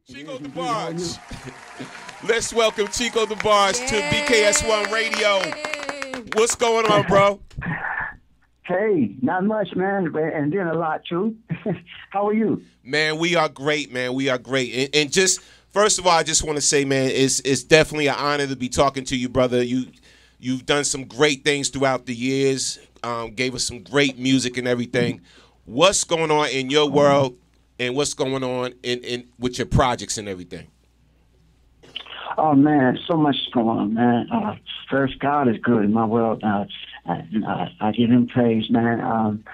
Chico DeBarge. Let's welcome Chico DeBarge to BKS1 Radio. What's going on, bro? Hey, not much, man, and then a lot too. How are you? Man, we are great, man. We are great. And just first of all, I just want to say, man, it's definitely an honor to be talking to you, brother. You've done some great things throughout the years. Gave us some great music and everything. What's going on in your world, and what's going on in with your projects and everything? Oh man, so much is going on, man. First, God is good in my world. I give Him praise, man.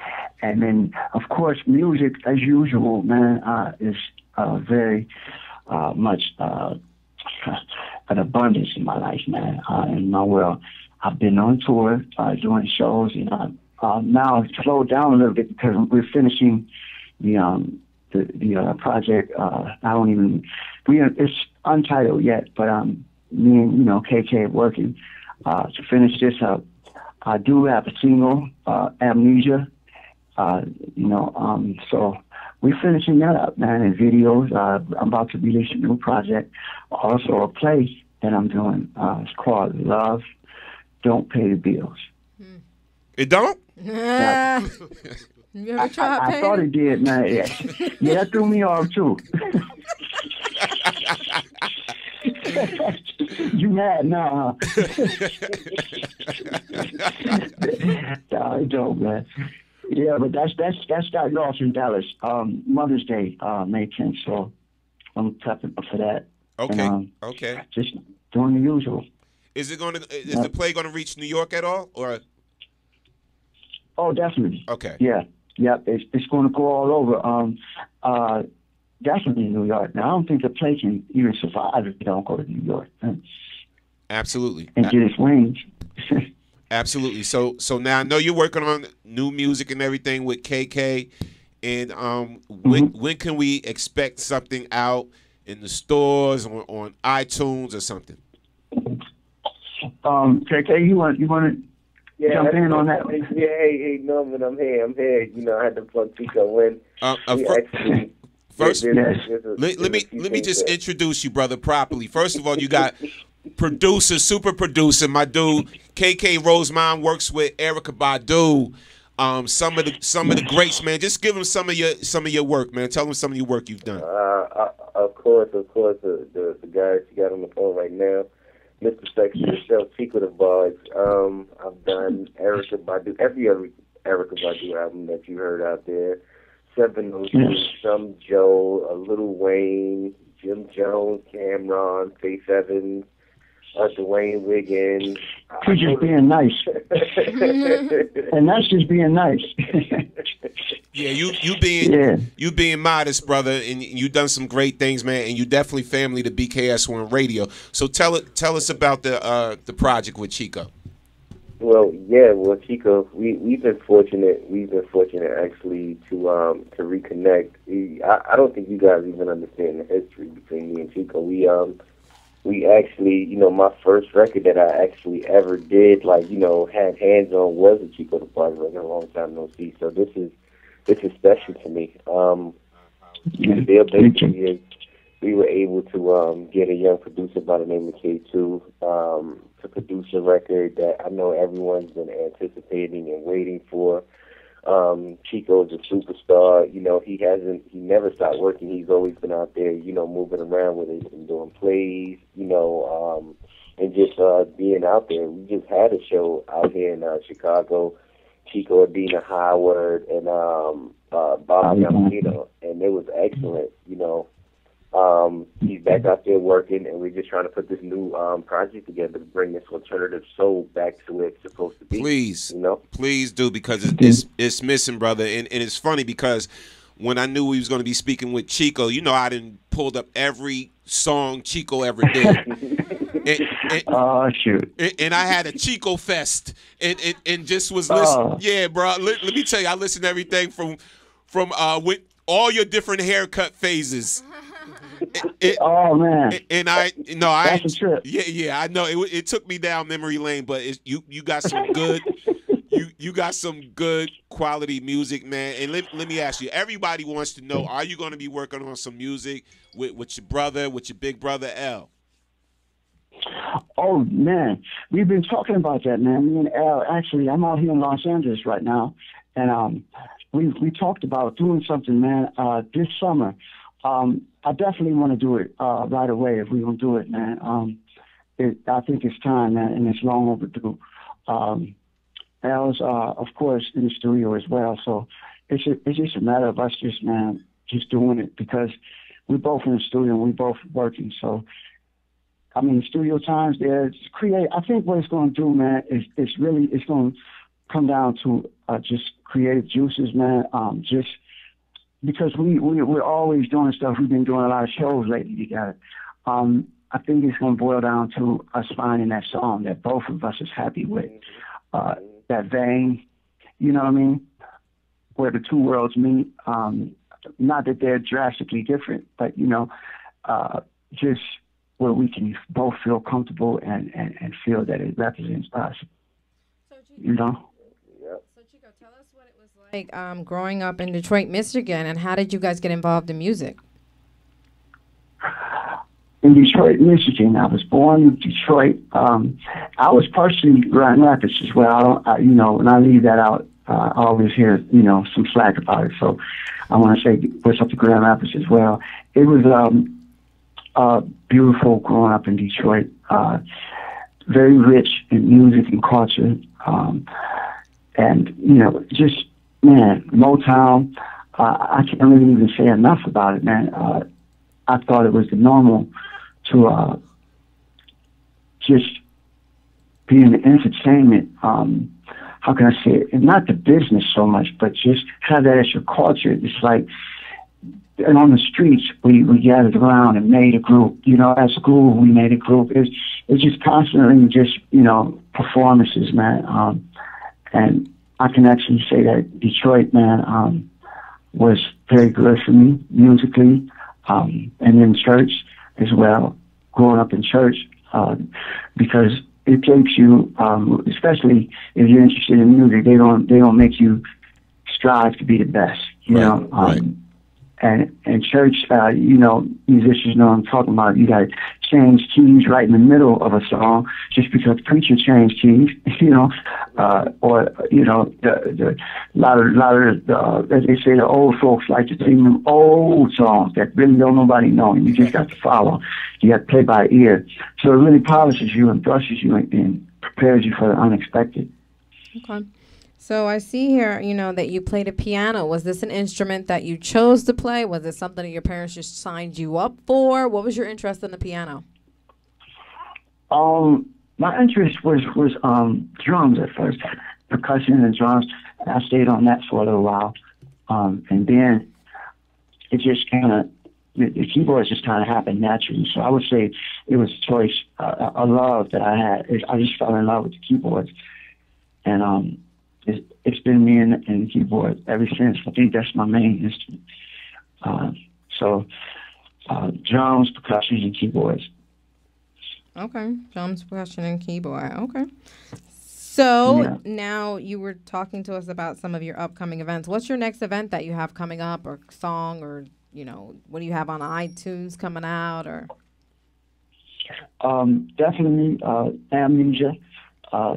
And then, of course, music, as usual, man, is very much an abundance in my life, man. In my world, I've been on tour, doing shows. You know, now I've slowed down a little bit because we're finishing the project. It's untitled yet, but me and KK are working to finish this up. I do have a single, Amnesia. So we're finishing that up, man. And videos. I'm about to release a new project, also a play that I'm doing. It's called Love Don't Pay the Bills. It don't? You ever tried I thought it did, man. Yeah, that threw me off too. You mad now, huh? No, it don't, man. Yeah, but that's starting off in Dallas. Mother's Day, May 10th, so I'm prepping for that. Okay. And, okay. Just doing the usual. Is the play gonna reach New York at all, or? Oh, definitely. Okay. Yeah. Yep. It's going to go all over. Definitely New York. Now I don't think the play can even survive if it don't go to New York. Absolutely. And get its wings. Absolutely. So now I know you're working on new music and everything with KK. And when can we expect something out in the stores or on iTunes or something? KK, you want to jump in on that? Yeah, hey, Norman, I'm here. You know, I had to plug Chico in. First, let me just introduce you, brother, properly. First of all, you got producer, super producer, my dude KK Rosemont works with Erykah Badu. Some of the greats, man. Just give them some of your work, man. Tell them some of your work you've done. Of course, the guys you got on the phone right now, Mr. Sexy yourself, CHICO DEBARGE. I've done Erykah Badu, every Erykah Badu album that you heard out there. 702, Some Joe, Lil Wayne, Jim Jones, Cameron, Faith Evans, Dwayne Wiggins. He's just being nice. And that's just being nice. Yeah, you being modest, brother, and you done some great things, man, and you definitely family to BKS1 Radio. So tell us about the project with Chico. Well, Chico, we've been fortunate. We've been fortunate actually to reconnect. I don't think you guys even understand the history between me and Chico. We actually, my first record that I actually ever did, had hands on, was a Chico DeBarge record. A long time no see. So this is special to me. The deal basically is we were able to get a young producer by the name of K2 to produce a record that I know everyone's been anticipating and waiting for. Chico's a superstar. He never stopped working. He's always been out there, moving around with it and doing plays, and just being out there. We just had a show out here in Chicago. Chico, Adina Howard, and Bobby Almeida, and it was excellent. He's back out there working, and we're just trying to put this new project together to bring this alternative soul back to where it's supposed to be. Please do, because it's missing, brother. And it's funny because when I knew we was going to be speaking with Chico, I done pulled up every song Chico ever did. Oh shoot! And I had a Chico fest, and just was listening. Yeah, bro. Let me tell you, I listened to everything from with all your different haircut phases. Oh man, and I no, that's a trip. yeah, I know it took me down memory lane, but you got some good. You got some good quality music, man. And let me ask you, everybody wants to know, are you going to be working on some music with your brother, with your big brother L? Oh man, we've been talking about that, man. Me and Al, actually, I'm out here in Los Angeles right now, and we talked about doing something, man. This summer, I definitely want to do it right away if we're gonna do it, man. I think it's time, man, and it's long overdue. Al's, of course, in the studio as well, so it's just a matter of us just doing it because we're both in the studio and we're both working, so. I mean, studio times there, create. I think what it's going to do, man, is it's going to come down to just creative juices, man. Just because we're always doing stuff. We've been doing a lot of shows lately together. I think it's going to boil down to us finding that song that both of us is happy with. That vein, you know what I mean? Where the two worlds meet. Not that they're drastically different, but just where we can both feel comfortable and feel that it represents us. So, you know? So, Chico, tell us what it was like growing up in Detroit, Michigan, and how did you guys get involved in music? In Detroit, Michigan, I was born in Detroit. I was partially Grand Rapids as well. When I leave that out, I always hear, some slack about it. So I want to say what's up to Grand Rapids as well. It was beautiful growing up in Detroit. Very rich in music and culture. And, just, man, Motown, I can't really even say enough about it, man. I thought it was the normal to just be in the entertainment, how can I say it? And not the business so much, but just have that as your culture. It's like, and on the streets, we gathered around and made a group. As a group, we made a group. It's just constantly just, performances, man. And I can actually say that Detroit, man, was very good for me musically, and in church as well, growing up in church, because it takes you, especially if you're interested in music, they don't make you strive to be the best, Right. And church, musicians know what I'm talking about. You got to change keys right in the middle of a song just because the preacher changed keys, or the lot of as they say, the old folks like to sing them old songs that really don't nobody know. And you just got to follow. You got to play by ear. So it really polishes you and brushes you and prepares you for the unexpected. Okay. So I see here, that you played a piano. Was this an instrument that you chose to play? Was it something that your parents just signed you up for? What was your interest in the piano? My interest was drums at first, percussion and drums. I stayed on that for a little while, and then it just the keyboards just kind of happened naturally. So I would say it was a choice, a love that I had. I just fell in love with the keyboards, and it's been me and the keyboard ever since. I think that's my main instrument. Drums, percussion, and keyboards. Okay, drums, percussion, and keyboard. Okay. So Now you were talking to us about some of your upcoming events. What's your next event that you have coming up, or song, or what do you have on iTunes coming out, or? Definitely Amnesia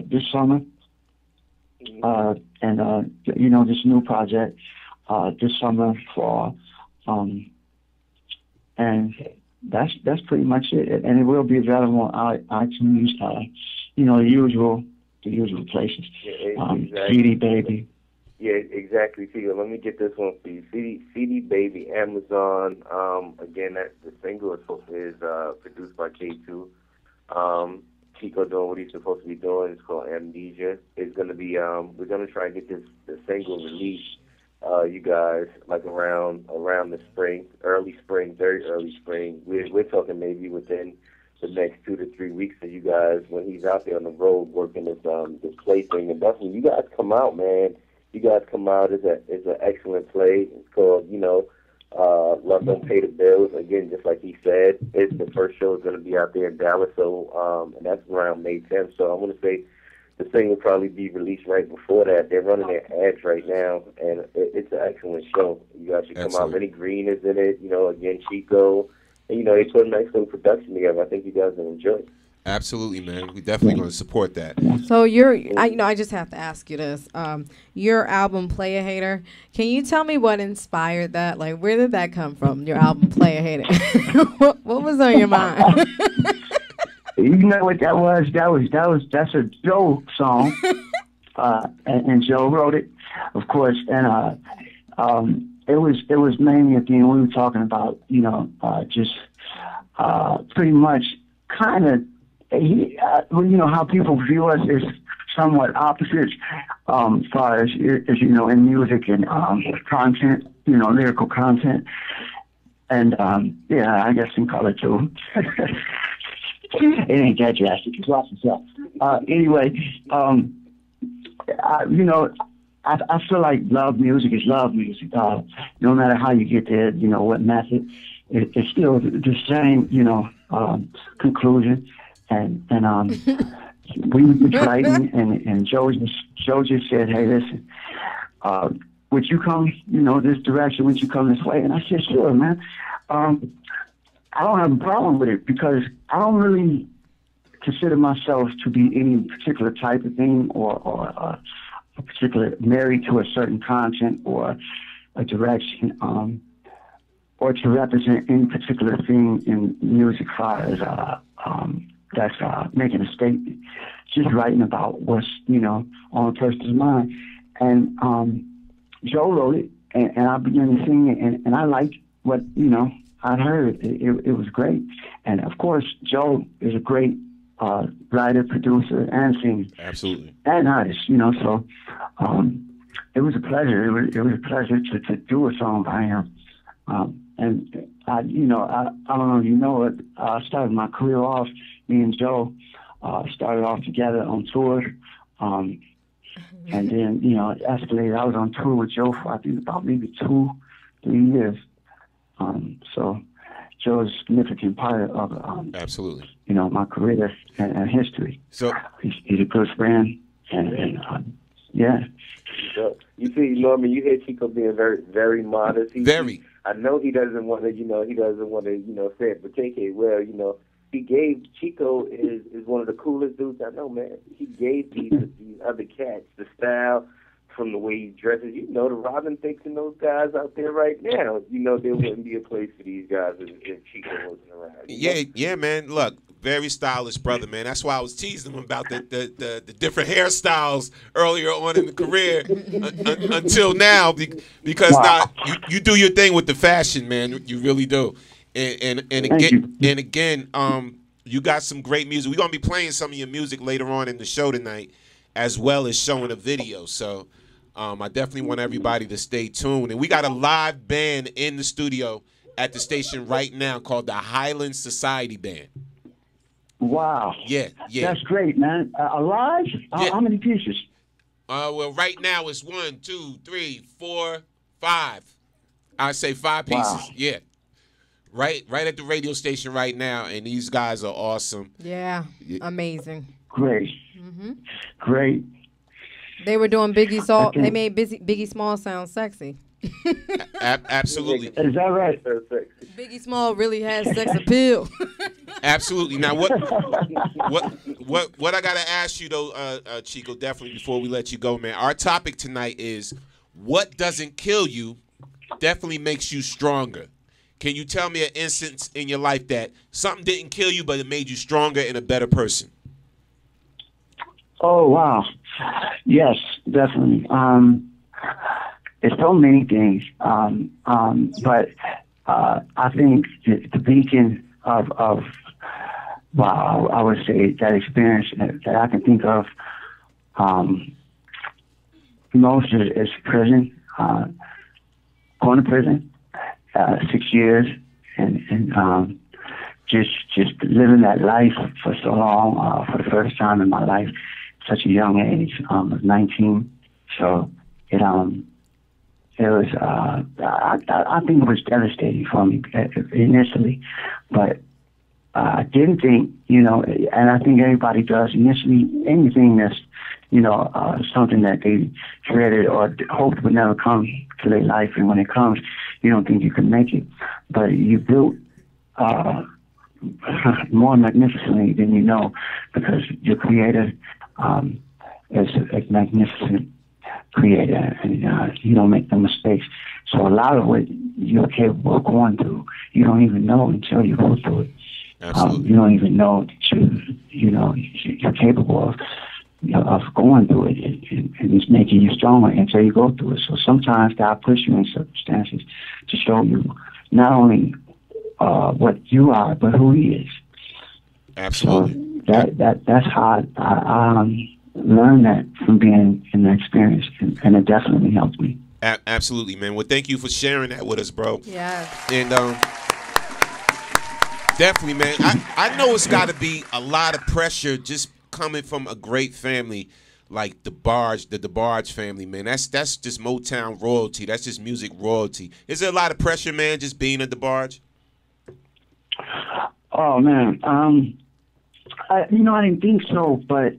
this summer. And this new project this summer, fall, and that's pretty much it. And it will be available on iTunes, the usual places. Yeah, exactly. CD Baby. Yeah, exactly. See, let me get this one for you. CD Baby, Amazon. Again, the single is produced by K2. Chico doing what he's supposed to be doing. It's called Amnesia. It's gonna be we're gonna try and get the single released, you guys, like around the spring, early spring, very early spring. We're talking maybe within the next 2 to 3 weeks of you guys when he's out there on the road working this play thing. And definitely, you guys come out, man. You guys come out. It's an excellent play. It's called Love Don't Pay the Bills. Again, just like he said, the first show is going to be out there in Dallas, so and that's around May 10th. So I want to say the thing will probably be released right before that. They're running their ads right now, and it's an excellent show. You guys should come out. Lenny Green is in it. Again, Chico. And, they put a nice little production together. I think you guys will enjoy it. Absolutely, man. We're definitely going to support that. So I just have to ask you this. Your album, Player Hater, can you tell me what inspired that? Like, where did that come from, your album, Player Hater? what was on your mind? You know what that was? That's a Joe song. And Joe wrote it, of course. And it was mainly at the end we were talking about, just pretty much kind of, how people view us is somewhat opposite as far as in music and content, lyrical content. And, I guess in color too. It ain't that drastic. Just watch yourself. Anyway, I feel like love music is love music. No matter how you get there, what method, it's still the same, conclusion. And we were writing, and Joe just said, "Hey, listen, would you come, this direction? Would you come this way?" And I said, "Sure, man." I don't have a problem with it because I don't really consider myself to be any particular type of thing or a particular married to a certain content or a direction, or to represent any particular thing in music as that's making a statement. Just writing about what's, on a person's mind. And Joe wrote it, and I began to sing it, and I liked what, I heard. It was great. And, of course, Joe is a great writer, producer, and singer. Absolutely. And artist, so it was a pleasure. It was a pleasure to do a song by him. And, I don't know if it, I started my career off, me and Joe started off together on tour. And then, it escalated. I was on tour with Joe for, I think, about maybe 2-3 years. So Joe's a significant part of absolutely, my career and history. So he's a good friend, and yeah. So, you see, Norman, you hear Chico being very, very modest. I know he doesn't want to, say it, but take it well, he gave Chico is one of the coolest dudes I know, man. He gave these other cats the style. From the way he dresses, the Robin Thicke and those guys out there right now, there wouldn't be a place for these guys if Chico wasn't around. Yeah, man. Look, very stylish brother, man. That's why I was teasing him about the different hairstyles earlier on in the career until now, because now you do your thing with the fashion, man. You really do. And again, you got some great music. We're gonna be playing some of your music later on in the show tonight, as well as showing a video. So. I definitely want everybody to stay tuned. And we got a live band in the studio at the station right now called the Highland Society Band. Wow. Yeah. That's great, man. Alive? Yeah. How many pieces? Well, right now it's 1, 2, 3, 4, 5. I say 5 pieces. Wow. Yeah. Right at the radio station right now, and these guys are awesome. Yeah. Amazing. Great. Mm-hmm. Great. They were doing Biggie Small. They made Biggie Small sound sexy. Absolutely. Is that right? Biggie Small really has sex appeal. Absolutely. Now, what I gotta ask you though, Chico, definitely before we let you go, man. Our topic tonight is what doesn't kill you definitely makes you stronger. Can you tell me an instance in your life that something didn't kill you, but it made you stronger and a better person? Oh, wow. Yes, definitely. There's so many things. But I think the beacon of I would say that experience that I can think of most is prison. Going to prison, 6 years, and just living that life for so long, for the first time in my life, such a young age, I was 19. So it it was I think it was devastating for me initially, but I didn't think, and I think everybody does initially, anything that's, something that they dreaded or hoped would never come to their life, and when it comes, you don't think you can make it, but you built more magnificently than you know, because your creator is a magnificent creator, and you don't make no mistakes. So a lot of what you're capable of going through, you don't even know until you go through it. You don't even know that you're capable of going through it, and it's making you stronger until you go through it. So sometimes God puts you in circumstances to show you not only what you are, but who He is. Absolutely. So that's how I learned that from being in the experience, and it definitely helped me. Absolutely, man. Well, thank you for sharing that with us, bro. Yes. And definitely, man. I know it's got to be a lot of pressure just coming from a great family like the DeBarge family, man. That's just Motown royalty. That's just music royalty. Is there a lot of pressure, man, just being a DeBarge? Oh man, I didn't think so, but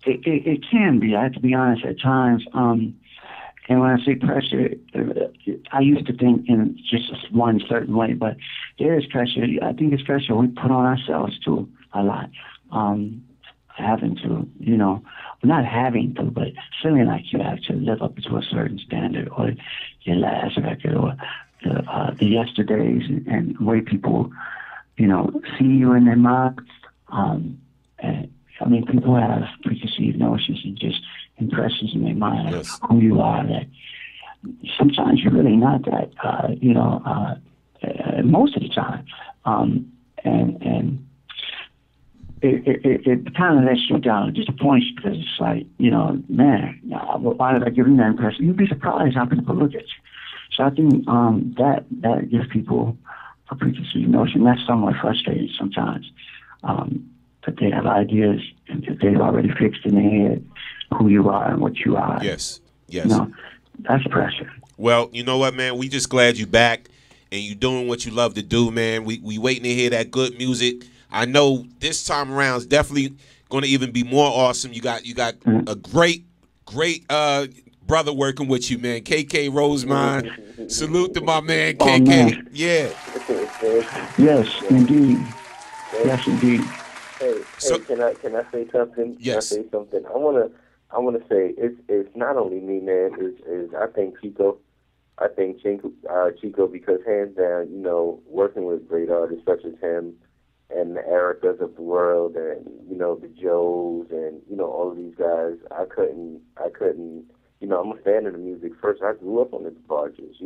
it can be. I have to be honest at times. And when I say pressure, I used to think in just one certain way, but there is pressure. I think it's pressure we put on ourselves too a lot. Having to, not having to, but feeling like you have to live up to a certain standard, or your last record, or the yesterdays, and the way people, see you in their mind. And I mean, people have preconceived notions and just impressions in their mind of who you are. That sometimes you're really not that, most of the time. And it kind of lets you down, it disappoints you, because it's like, man, why did I give them that impression? You'd be surprised how people look at you. So I think that gives people a preconceived notion. That's somewhat frustrating sometimes. That they have ideas and that they've already fixed in their head who you are and what you are. Yes. That's pressure. Well, you know what, man? We just glad you back and you doing what you love to do, man. We waiting to hear that good music. I know this time around is definitely going to even be more awesome. You got a great brother working with you, man. KK Rosemond. Salute to my man, KK. Man. Yeah. Yes, indeed. Yes, indeed. Hey, can I say something? Yes. Can I say something? I wanna say it's not only me, man. Is I think Chico. I think Chico, because hands down, working with great artists such as him and the Ericas of the world, and the Joes, and all of these guys, I couldn't. I'm a fan of the music first. I grew up on the DeBarges.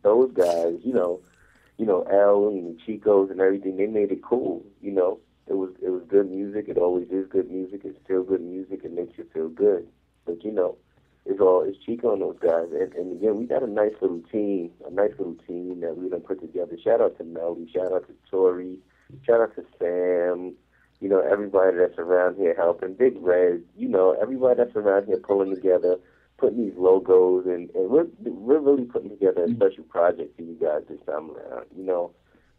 Those guys. L and the Chicos and everything. They made it cool. It was good music. It always is good music. It's still good music. It makes you feel good. But it's Chico and those guys. And again, we got a nice little team that we done put together. Shout out to Melly. Shout out to Tori. Shout out to Sam. Everybody that's around here helping. Big Red. Everybody that's around here pulling together, putting these logos, and we're really putting together a special project for you guys this time around.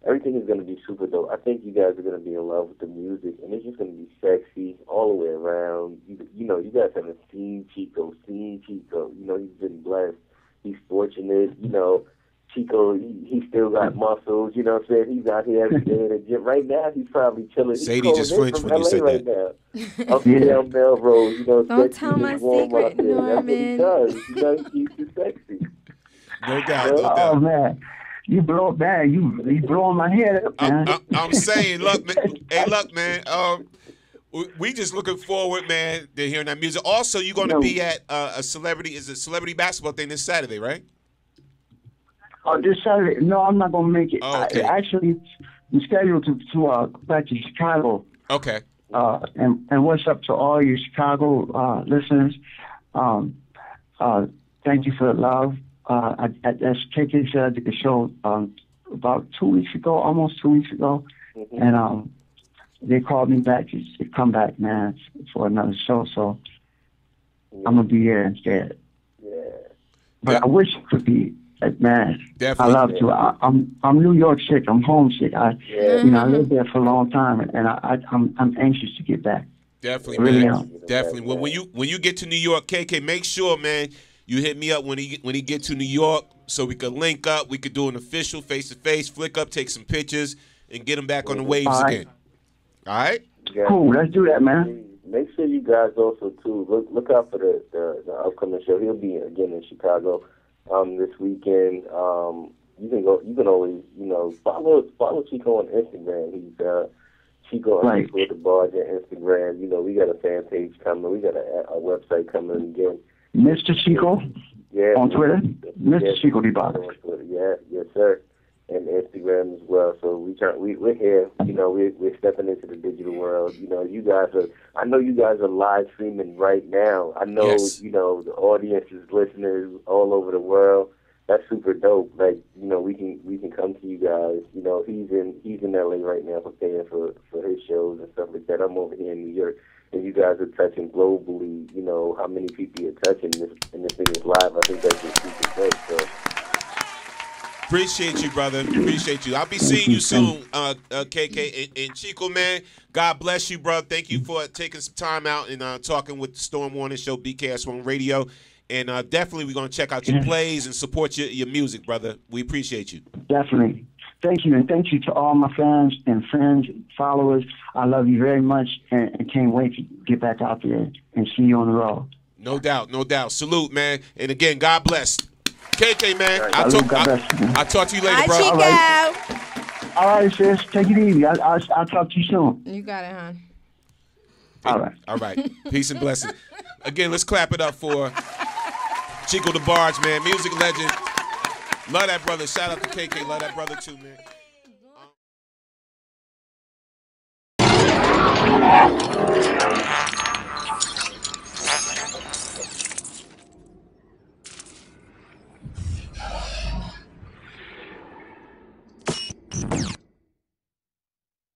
Everything is going to be super dope. I think you guys are going to be in love with the music, and it's just going to be sexy all the way around. You guys haven't seen Chico. He's been blessed. He's fortunate. Chico, he still got muscles. You know what I'm saying? He's out here every day in the gym. Right now, he's probably chilling. Sadie just flinched when you said right that. Now. Up and down Melrose. Don't tell my secret, Norman. That's what he does. He keeps it sexy. No doubt. Oh, man. You blow it bad. You blowing my head up, man. I'm saying, look, man. We just looking forward, man, to hearing that music. Also, you're going to be at a celebrity basketball thing this Saturday, right? Oh, this Saturday? No, I'm not going to make it. Oh, okay. Actually, I'm scheduled to go back to Chicago. Okay. And what's up to all you Chicago listeners? Thank you for the love. As KK said, I did the show about 2 weeks ago, almost 2 weeks ago, and they called me back to come back, man, for another show. So I'm gonna be here instead. Yeah. but I wish it could be. Man, Definitely. I love to. I'm New York sick. I'm homesick. I lived there for a long time, and I'm anxious to get back. Definitely, really man. am. Definitely. Well, when you get to New York, KK, make sure, man, you hit me up when he get to New York so we could link up. We could do an official face-to-face, flick up, take some pictures, and get him back on the waves again. All right? Cool. Let's do that, man. Make sure you guys also too look out for the upcoming show. He'll be again in Chicago this weekend. You can always follow Chico on Instagram. He's Chico _DeBarge on Instagram. We got a fan page coming. We got a website coming again. Mr. Chico. Yeah. On Twitter. Mr. Chico DeBarge. On Twitter. Yeah. Yes, sir. And Instagram as well. So we're here. We're stepping into the digital world. You guys are. I know you guys are live streaming right now. I know. Yes. The audience is listeners all over the world. That's super dope. Like we can come to you guys. He's in LA right now preparing for his shows and stuff like that. I'm over here in New York, and you guys are touching globally. How many people you're touching, and this thing is live. I think that's just super dope. So. Appreciate you, brother. Appreciate you. I'll be seeing you soon, KK. And Chico, man, God bless you, bro. Thank you for taking some time out and talking with the Storm Warning Show, BKS1 Radio. And definitely we're going to check out your plays and support your music, brother. We appreciate you. Definitely. Thank you, and thank you to all my fans and friends, followers. I love you very much, and can't wait to get back out there and see you on the road. No doubt, no doubt. Salute, man. And again, God bless. KK, man, I'll talk to you later, bro. Chico. All right, sis. Take it easy. I'll talk to you soon. You got it, hon. All right. Peace and blessings. Again, let's clap it up for Chico DeBarge, man. Music legend. Love that brother. Shout out to KK. Love that brother, too, man.